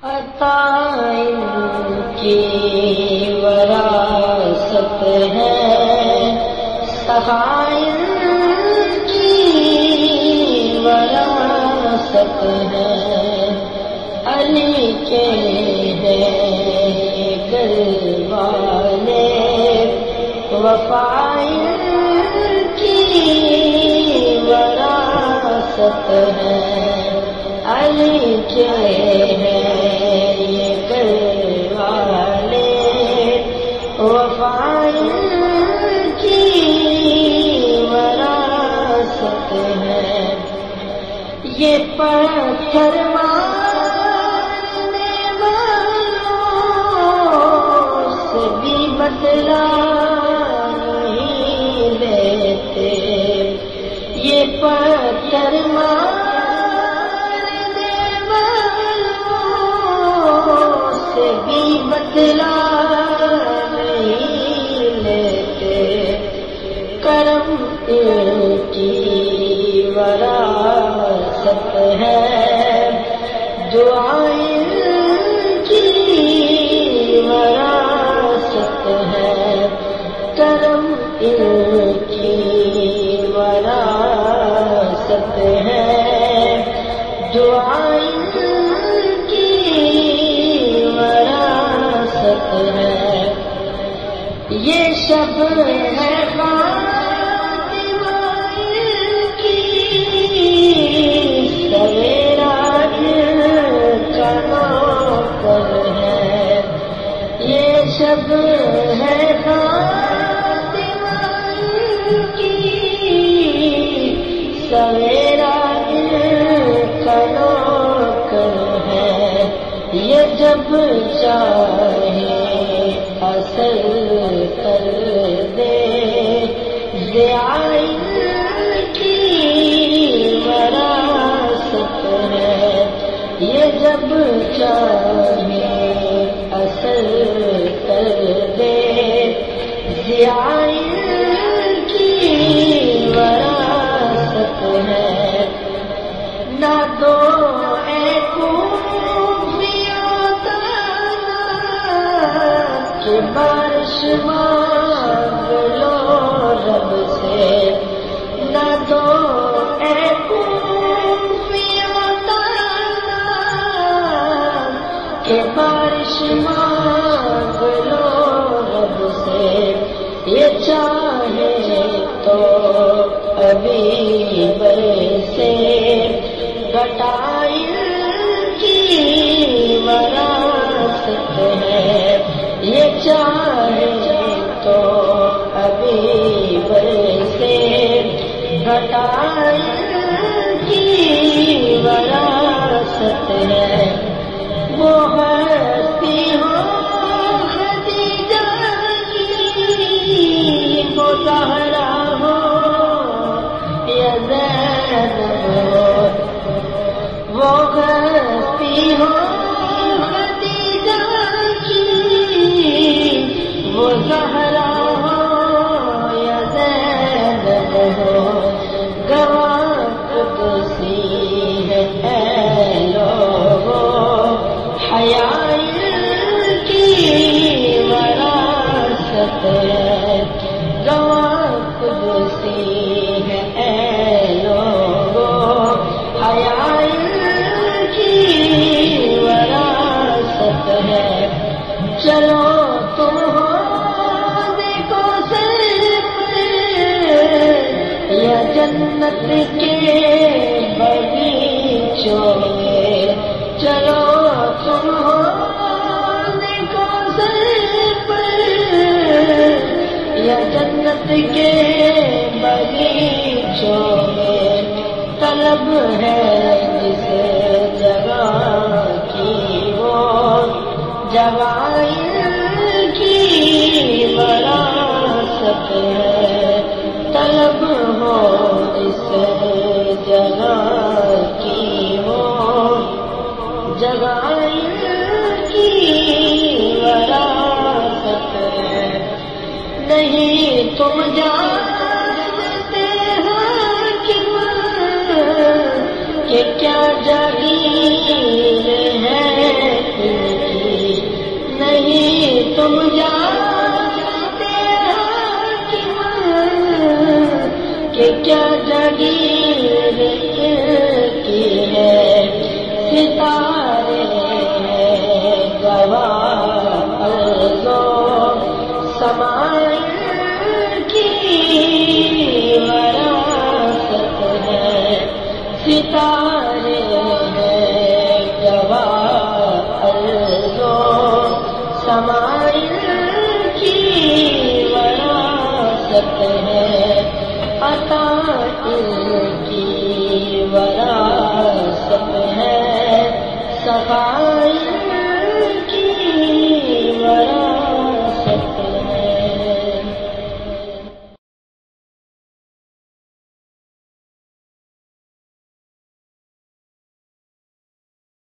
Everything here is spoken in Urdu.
عطا ان کی وراثت ہے، سخائی ان کی وراثت ہے، علی کے ہیں گھر والے، وفا ان کی وراثت ہے، علی کے ہیں یہ گھر والے، وفا ان کی وراثت ہے، یہ پتھر مارنے والوں سے بھی بدلا نہیں لیتے، یہ پتھر بھی بدلا نہیں لیتے، کرم ان کی وراثت ہے، دعائیں ان کی وراثت ہے، کرم ان کی وراثت ہے، دعائیں ہے، یہ شب ہے فاطمہ کی، سویرا کا نوکر ہے، یہ شب ہے فاطمہ کی، سویرا کا نوکر ہے، یہ جب چاہے اثر کر دے، ضیاء کی وراثت ہے، یہ جب چاہے اثر کر دے، ضیاء کی وراثت ہے، نہ دو اے کہ بارش مانگ لو رب سے، نہ دو اے کوفیوں تانا کہ بارش مانگ لو رب سے، یہ چاہے تو ابھی برسے گٹائی کی وراثت ہے، یہ چاہے تو ابھی برسے گٹائی کی وراثت ہے، وہ ہستی ہو خدیجہ کی، وہ زہرا ہو یا زینب ہو، وہ ہستی ہو وہ زہرا ہو یا زینب ہو، گواہ قدسی ہے اے لوگو، حیا کی وراثت ہے، گواہ قدسی ہے اے لوگو، حیا کی وراثت ہے، چلو تم جنت کے باغیچوں میں، چلو تم دیکھو سر پر، یا جنت کے باغیچوں میں، طلب ہے جس جگہ کی وہ جگہ کی وراثت ہے، طلب ہو اس جگہ کی وہ جگہ کی وراثت ہے، نہیں تم جانتے ہو کہ کیا جاگیر ہے نہیں تم جانتے حاکم کہ کیا جگیر کی ہے ستارے گواہ سمائے کی وراثت ہے ستارے گواہ سمائے کی وراثت ہے عطا ان کی وراثت ہے صفا